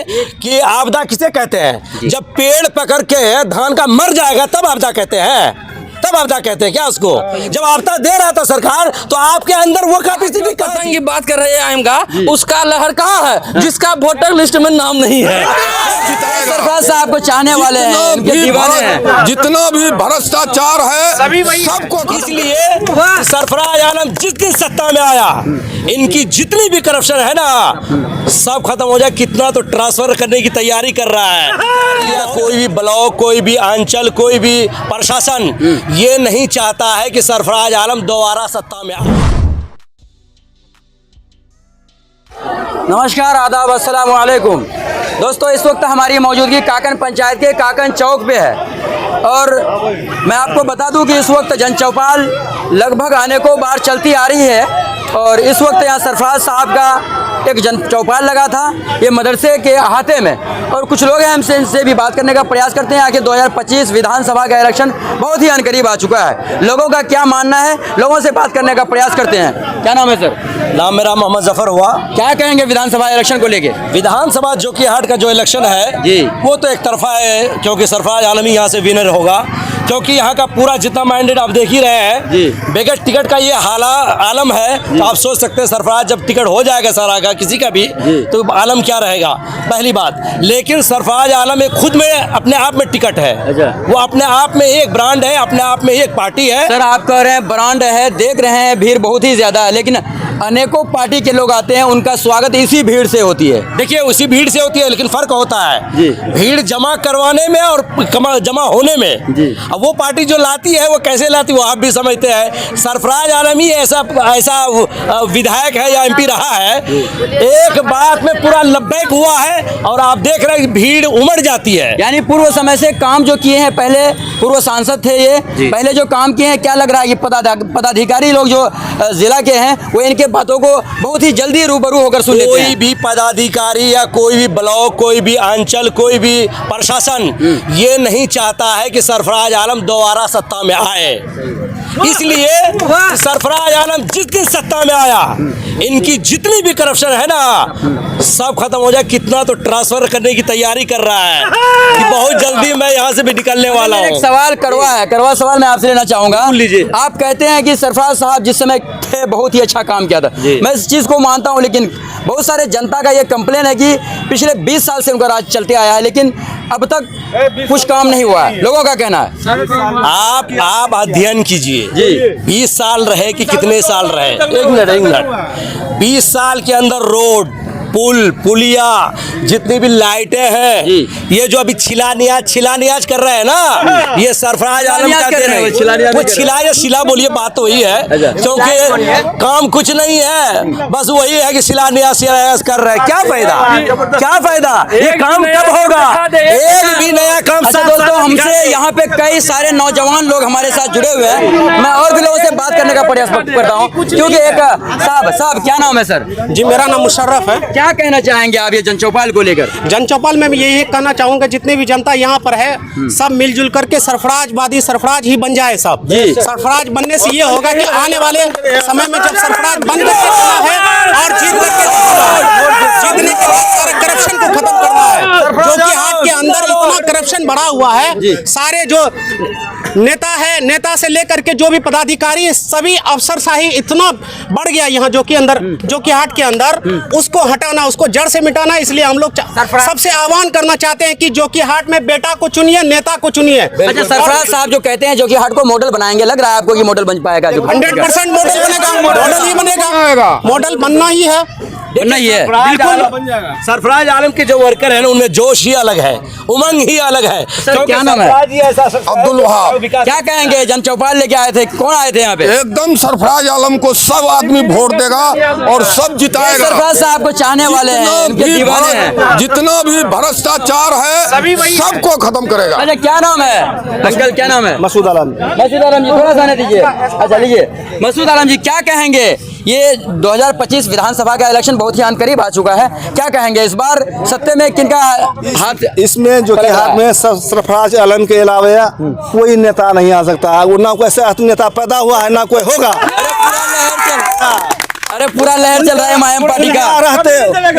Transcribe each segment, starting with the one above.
कि आपदा किसे कहते हैं? जब पेड़ पकड़ के धान का मर जाएगा तब आपदा कहते हैं, तब आपदा कहते हैं क्या उसको? जब आपदा दे रहा था सरकार तो आपके अंदर वो कैपेसिटी पतंग की बात कर रहे हैं आइम का, उसका लहर कहाँ है जिसका वोटर लिस्ट में नाम नहीं है? सरफराज साहब को चाहने वाले हैं, इनके दीवाने हैं। जितना भी भ्रष्टाचार है सबको, इसलिए सरफराज आलम जिस दिन सत्ता में आया इनकी जितनी भी करप्शन है ना सब खत्म हो जाए। कितना तो ट्रांसफर करने की तैयारी कर रहा है या कोई भी ब्लॉक, कोई भी अंचल, कोई भी प्रशासन ये नहीं चाहता है कि सरफराज आलम दोबारा सत्ता में आए। नमस्कार, आदाब, अस्सलाम वालेकुम दोस्तों। इस वक्त हमारी मौजूदगी काकन पंचायत के काकन चौक पे है और मैं आपको बता दूं कि इस वक्त जन चौपाल लगभग आने को बार चलती आ रही है और इस वक्त यहाँ सरफराज साहब का एक जन चौपाल लगा था ये मदरसे के अहाते में और कुछ लोग हैं, हमसे इनसे भी बात करने का प्रयास करते हैं। आगे 2025 विधानसभा का इलेक्शन बहुत ही अनकरीब आ चुका है, लोगों का क्या मानना है, लोगों से बात करने का प्रयास करते हैं। क्या नाम है सर? नाम मेरा मोहम्मद जफर हुआ। क्या कहेंगे विधानसभा इलेक्शन को लेके? विधानसभा जोकीहाट का जो इलेक्शन है जी, वो तो एक तरफा है क्योंकि सरफराज आलम ही यहाँ से विनर होगा, क्योंकि यहाँ का पूरा जितना मैंडेट आप देख ही रहे हैं जी, बगैर टिकट का ये आलम है। तो आप सोच सकते हैं सरफराज जब टिकट हो जाएगा सारा का किसी का भी तो आलम क्या रहेगा, पहली बात। लेकिन सरफराज आलम एक खुद में अपने आप में टिकट है, वो अपने आप में एक ब्रांड है, अपने आप में एक पार्टी है। सर आप कह रहे हैं ब्रांड है, देख रहे हैं भीड़ बहुत ही ज्यादा है, लेकिन अनेकों पार्टी के लोग आते हैं, उनका स्वागत इसी भीड़ से होती है। देखिए उसी भीड़ से होती है, लेकिन फर्क होता है जी, भीड़ जमा करवाने में और जमा होने में जी। अब वो पार्टी जो लाती है वो कैसे लाती है वो आप भी समझते हैं। सरफराज आलम ही ऐसा विधायक है या एमपी रहा है, एक बात में पूरा लब्बैक हुआ है और आप देख रहे हैं भीड़ उमड़ जाती है। यानी पूर्व समय से काम जो किए हैं, पहले पूर्व सांसद थे ये, पहले जो काम किए हैं, क्या लग रहा है कि पदाधिकारी लोग जो जिला के हैं वो इनके बातों को बहुत ही जल्दी रूबरू होकर सुन लेते हैं। कोई भी पदाधिकारी या कोई भी ब्लॉक, कोई भी अंचल, कोई भी प्रशासन ये नहीं चाहता है कि सरफराज आलम दोबारा सत्ता में आए। इसलिए सरफराज आलम जिस दिन सत्ता में आया इनकी जितनी भी करप्शन है ना सब खत्म हो जाए। कितना तो ट्रांसफर करने की तैयारी कर रहा है कि बहुत जल्दी मैं यहाँ से भी निकलने वाला हूँ। एक सवाल करवा सवाल मैं आपसे लेना चाहूंगा। लीजिए। आप कहते हैं कि सरफराज साहब जिस समय थे बहुत ही अच्छा काम किया था, मैं इस चीज को मानता हूं, लेकिन बहुत सारे जनता का ये कंप्लेन है कि पिछले 20 साल से उनका राज चलते आया है लेकिन अब तक कुछ काम नहीं हुआ है, लोगों का कहना है। आप अध्ययन कीजिए 20 साल रहे कि कितने साल रहे, एक मिनट 20 साल के अंदर रोड, पुल, पुलिया, जितनी भी लाइटें हैं, ये जो अभी शिलान्यास कर रहे हैं ना, ये सरफराज आलम का दे रहे हैं। वो शिला बोलिए, बात तो वही है क्योंकि काम कुछ नहीं है, बस वही है कि शिलान्यास कर रहे हैं। क्या फायदा, ये काम कब होगा? एक भी नया काम। अच्छा दोस्तों, हमसे यहाँ पे कई सारे नौजवान लोग हमारे साथ जुड़े हुए हैं, मैं और भी लोगों से बात करने का प्रयास करता हूँ क्योंकि एक साहब क्या नाम है सर? जी मेरा नाम मुशर्रफ है। क्या कहना चाहेंगे आप ये जन चौपाल को लेकर? जन चौपाल में यही कहना चाहूंगा जितने भी जनता यहाँ पर है सब मिलजुल करके सरफराज ही बन जाए। सब सरफराज बनने से ये होगा कि आने वाले समय में जब सरफराज बन करके चला है और जीतने के बाद सारे करप्शन को खत्म करना है। जोकीहाट के अंदर इतना करप्शन बढ़ा हुआ है, सारे जो नेता से लेकर के जो भी पदाधिकारी सभी अफसरशाही इतना बढ़ गया यहाँ जोकीहाट के अंदर, उसको हटाना, उसको जड़ से मिटाना। इसलिए हम लोग सबसे आह्वान करना चाहते हैं कि जोकीहाट में बेटा को चुनिए, नेता को चुनिए। अच्छा सरफराज साहब जो कहते हैं जोकीहाट को मॉडल बनाएंगे, लग रहा है आपको कि मॉडल बन पाएगा? 100% मॉडल बनेगा, मॉडल ही बनेगा, मॉडल बनना ही है। नहीं है बिल्कुल। सरफराज आलम के जो वर्कर हैं ना उनमें जोश ही अलग है, उमंग ही अलग है। सर क्या नाम है? अब्दुल वहाब। क्या कहेंगे, जन चौपाल लेके आए थे, कौन आए थे यहाँ पे? एकदम सरफराज आलम को सब आदमी वोट देगा और सब जिताएगा। सरफराज साहब को चाहने वाले हैं, इनके दीवाने हैं। जितना भी भ्रष्टाचार है सबको खत्म करेगा। अच्छा क्या नाम है अंकल, क्या नाम है? मसूद आलम जी, थोड़ा सा आने दीजिए। अच्छा लीजिए मसूद आलम जी, क्या कहेंगे? ये 2025 विधानसभा का इलेक्शन बहुत ही करीब आ चुका है, क्या कहेंगे इस बार सत्ते में किनका हाथ? इसमें जोकीहाट में सरफराज आलम के अलावा कोई नेता नहीं आ सकता, ना कोई ऐसा नेता पैदा हुआ है ना कोई होगा। अरे पूरा लहर चल रहा है मायम पार्टी का।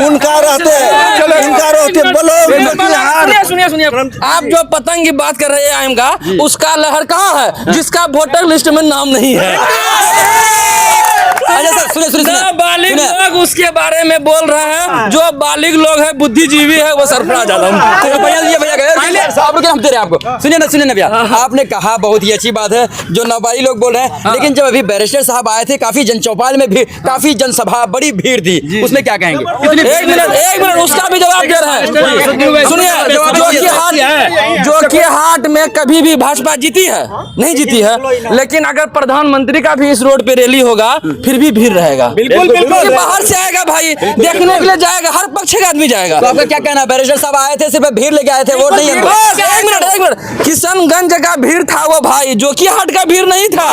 उनका रहते बोलो। सुनिए आप जो पतंग की बात कर रहे हैं आयम का, उसका लहर कहाँ है जिसका वोटर लिस्ट में नाम नहीं है? अच्छा सर सुनिए बालिग लोग उसके बारे में बोल रहे हैं, जो बालिग लोग है, बुद्धिजीवी है, वो सरफराज आलम। हम दे रहे हैं आपको। सुनिए ना भैया, आपने कहा बहुत ही अच्छी बात है जो नाबालिग लोग बोल रहे हैं, लेकिन जब अभी बैरिस्टर साहब आए थे काफी जनचौपाल में भी काफी जनसभा बड़ी भीड़ थी, उसमें क्या कहेंगे? एक मिनट उसका भी जवाब दे रहे हैं। सुनिए, जोकी हाट में कभी भी भाजपा जीती है? नहीं जीती है। लेकिन अगर प्रधानमंत्री का भी इस रोड पे रैली होगा फिर भी भीड़ रहेगा। बिल्कुल बाहर से आएगा भाई, देखने के लिए जाएगा, हर पक्ष का आदमी जाएगा। तो आपका क्या कहना है? बैरिस्टर साहब आए थे, सिर्फ भीड़ लेके आए थे, वोट नहीं है? एक मिनट किशनगंज का भीड़ था वो भाई, जोकी हाट का भीड़ नहीं था।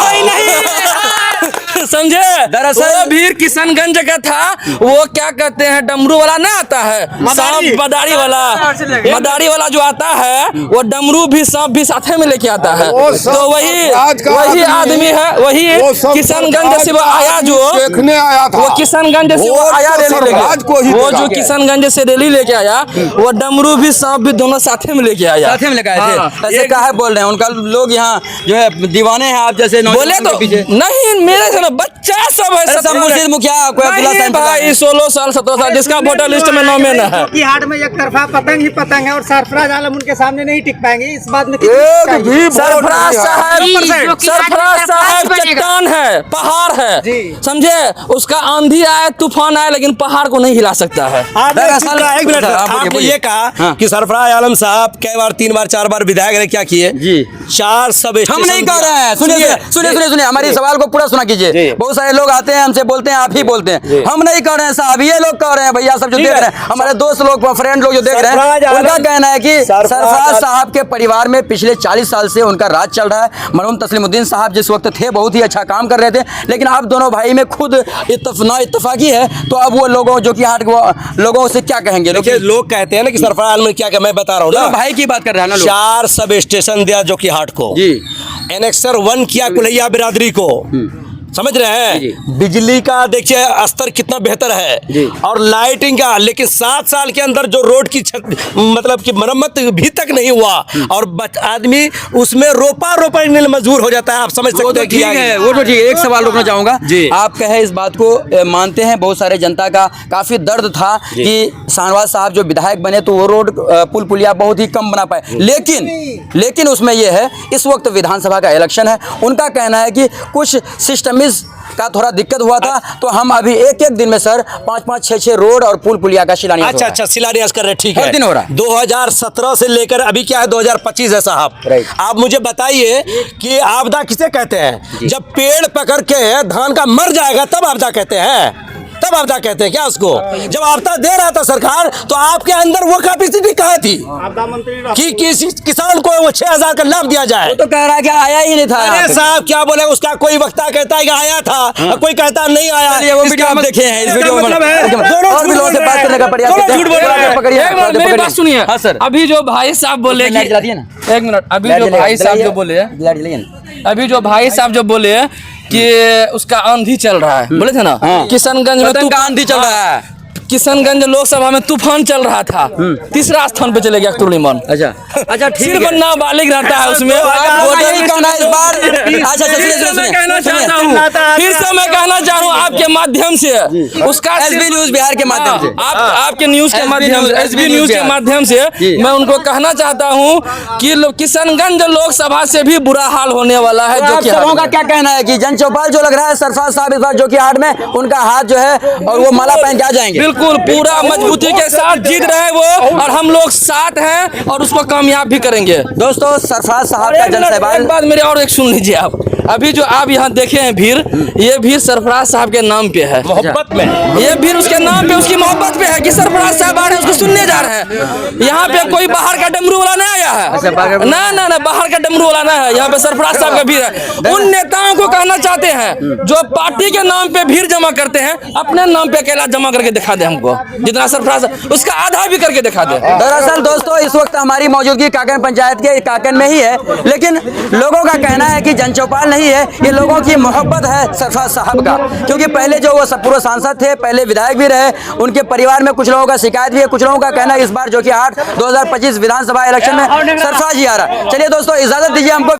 समझे? दरअसल वो भीड़ किशनगंज का था। वो क्या कहते हैं, डमरू वाला ना आता है, सांप मदारी वाला जो आता है, वो डमरू भी सांप भी साथे में लेके आता है। तो वही आदमी है, वही किशनगंज से वो आया, जो देखने आया था, वो किशनगंज से वो आया रैली लेके, वो जो किशनगंज से रैली लेके आया, वो डमरू भी सांप भी दोनों साथे में लेके आया। साथे में लेके आए थे। ऐसे काहे बोल रहे हैं? उनका लोग यहाँ जो है दीवाने हैं आप जैसे बोले तो नहीं, मेरे से बच्चा सब है। मुर्शिद मुखिया भाई 16 साल 17 साल जिसका वोटर लिस्ट में नाम है। की हाट में एक तरफा पतंग ही पतंग है और सरफराज आलम उनके सामने नहीं टिक पाएंगे। इस बात में सरफराज साहब चट्टान है, पहाड़ है, समझे? उसका आंधी आए तूफान आए लेकिन पहाड़ को नहीं हिला सकता है। एक मिनट, आपने ये कहा कि सरफराज आलम साहब कई बार 3 बार 4 बार विधायक ने क्या किए जी? 4 सब हम नहीं कह रहे हैं। सुनिए हमारी सवाल को पूरा सुना कीजिए। बहुत सारे लोग आते हैं हमसे बोलते हैं, आप ही बोलते हैं, हम नहीं कह रहे हैं साहब, ये लोग कह रहे हैं। भैया सब जो देख रहे हैं, हमारे दोस्त लोग फ्रेंड लोग जो देख रहे हैं, उनका कहना है कि सरफराज साहब के परिवार में पिछले 40 साल से उनका राज चल रहा है। मरहूम तस्लीमुद्दीन साहब जिस वक्त थे बहुत ही अच्छा काम कर रहे थे, लेकिन अब दोनों भाई में खुद ना इत्तेफाकी है। तो अब वो लोगों जो कि हाट लोगों से क्या कहेंगे? लोग कहते हैं ना कि सरफराज आलम क्या मैं बता रहा हूँ ना, भाई की बात कर रहे हैं ना। 4 सब स्टेशन दिया जो कि हाट को, एनेक्सर 1 किया कुल्हैया बिरादरी को, समझ रहे हैं? बिजली का देखिए स्तर कितना बेहतर है और लाइटिंग का, लेकिन 7 साल के अंदर जो रोड की मतलब कि मरम्मत भी तक नहीं हुआ और आदमी उसमें रोपा मजबूर हो जाता है। आप समझ सकते हैं। ठीक है, वो तो ठीक है। एक सवाल रोकना चाहूंगा, आप कहे इस बात को मानते हैं, बहुत सारे जनता का काफी दर्द था कि शाहनवाज साहब जो विधायक बने तो वो रोड पुल पुलिया बहुत ही कम बना पाए, लेकिन उसमें यह है इस वक्त विधानसभा का इलेक्शन है। उनका कहना है कि कुछ सिस्टम का थोड़ा दिक्कत हुआ था, तो हम अभी एक दिन में सर 5-5, 6-6 रोड और पुल पुलिया का शिलान्यास। अच्छा शिलान्यास कर रहे, ठीक है। दिन हो रहा 2017 से लेकर अभी क्या है 2025 है साहब। आप मुझे बताइए कि आपदा किसे कहते हैं? जब पेड़ पकड़ के धान का मर जाएगा तब आपदा कहते हैं, तब आपदा कहते हैं क्या उसको? जब आपदा दे रहा था सरकार तो आपके अंदर वो कैपेसिटी कहाँ थी कि किसी किसान को वो 6000 का लाभ दिया जाए? वो तो कह रहा है कि आया ही नहीं था। अरे साहब क्या बोले, उसका कोई वक्ता कहता है कि आया था, कोई कहता नहीं आया। वो वीडियो आप देखे हैं, इस वीडियो में और भी लोगों से बात करने का प्रयास मेरी बात सुनिए। हाँ सर, अभी जो भाई साहब बोले कि एक मिनट, अभी जो भाई साहब जो बोले कि उसका आंधी चल रहा है, बोले थे ना किशनगंज में आंधी चल रहा है, किशनगंज लोकसभा में तूफान चल रहा था, 3रा स्थान पे चले गया तुर्लीमान। अच्छा ठीक सिर्फ नाबालिग रहता है उसमें। फिर से मैं कहना चाहूँ आपके माध्यम से, उसका एसबी न्यूज बिहार के माध्यम से, आपके न्यूज के माध्यम से, एसबी न्यूज के माध्यम से मैं उनको कहना चाहता हूँ कि किशनगंज लोकसभा से भी बुरा हाल होने वाला है। आप सबों का क्या कहना है कि जनचौपाल जो लग रहा है सरफराज साहब इस बार जो कि हाट में उनका हाथ जो है और वो माला पहन के आ जाएंगे? बिल्कुल पूरा मजबूती के साथ जीत रहे वो, और हम लोग साथ हैं और उसको कामयाब भी करेंगे। दोस्तों सरफराज साहब का जनसभा, एक बात मेरे और एक सुन लीजिए आप। अभी जो आप यहाँ देखे हैं भीड़, ये भीड़ सरफराज साहब के नाम पे है, मोहब्बत में। ये भीड़ उसके नाम पे, उसकी मोहब्बत पे है कि सरफराज साहब आ रहे हैं, उसको सुनने जा रहे हैं। यहाँ पे कोई बाहर का डमरू वाला नहीं आया है, ना बाहर का डमरू वाला नहीं है, यहाँ पे सरफराज साहब का भीड़ है। उन नेताओं को कहना चाहते हैं जो पार्टी के नाम पे भीड़ जमा करते हैं, अपने नाम पे अकेला जमा करके दिखा दे हमको, जितना सरफराज उसका आधा भी करके दिखा दे। दरअसल दोस्तों इस वक्त हमारी मौजूदगी काकन पंचायत के काकन में ही है, लेकिन लोगों का कहना है कि जनचौपाल नहीं है, ये लोगों की मोहब्बत है सरफराज साहब का। क्योंकि पहले जो वो पूर्व सांसद थे, पहले विधायक भी रहे, उनके परिवार में कुछ लोगों का शिकायत भी है, कुछ लोगों का कहना है इस बार जो कि 2025 विधानसभा इलेक्शन में सरफराज ही आ रहा है। चलिए दोस्तों, इजाजत दीजिए हमको।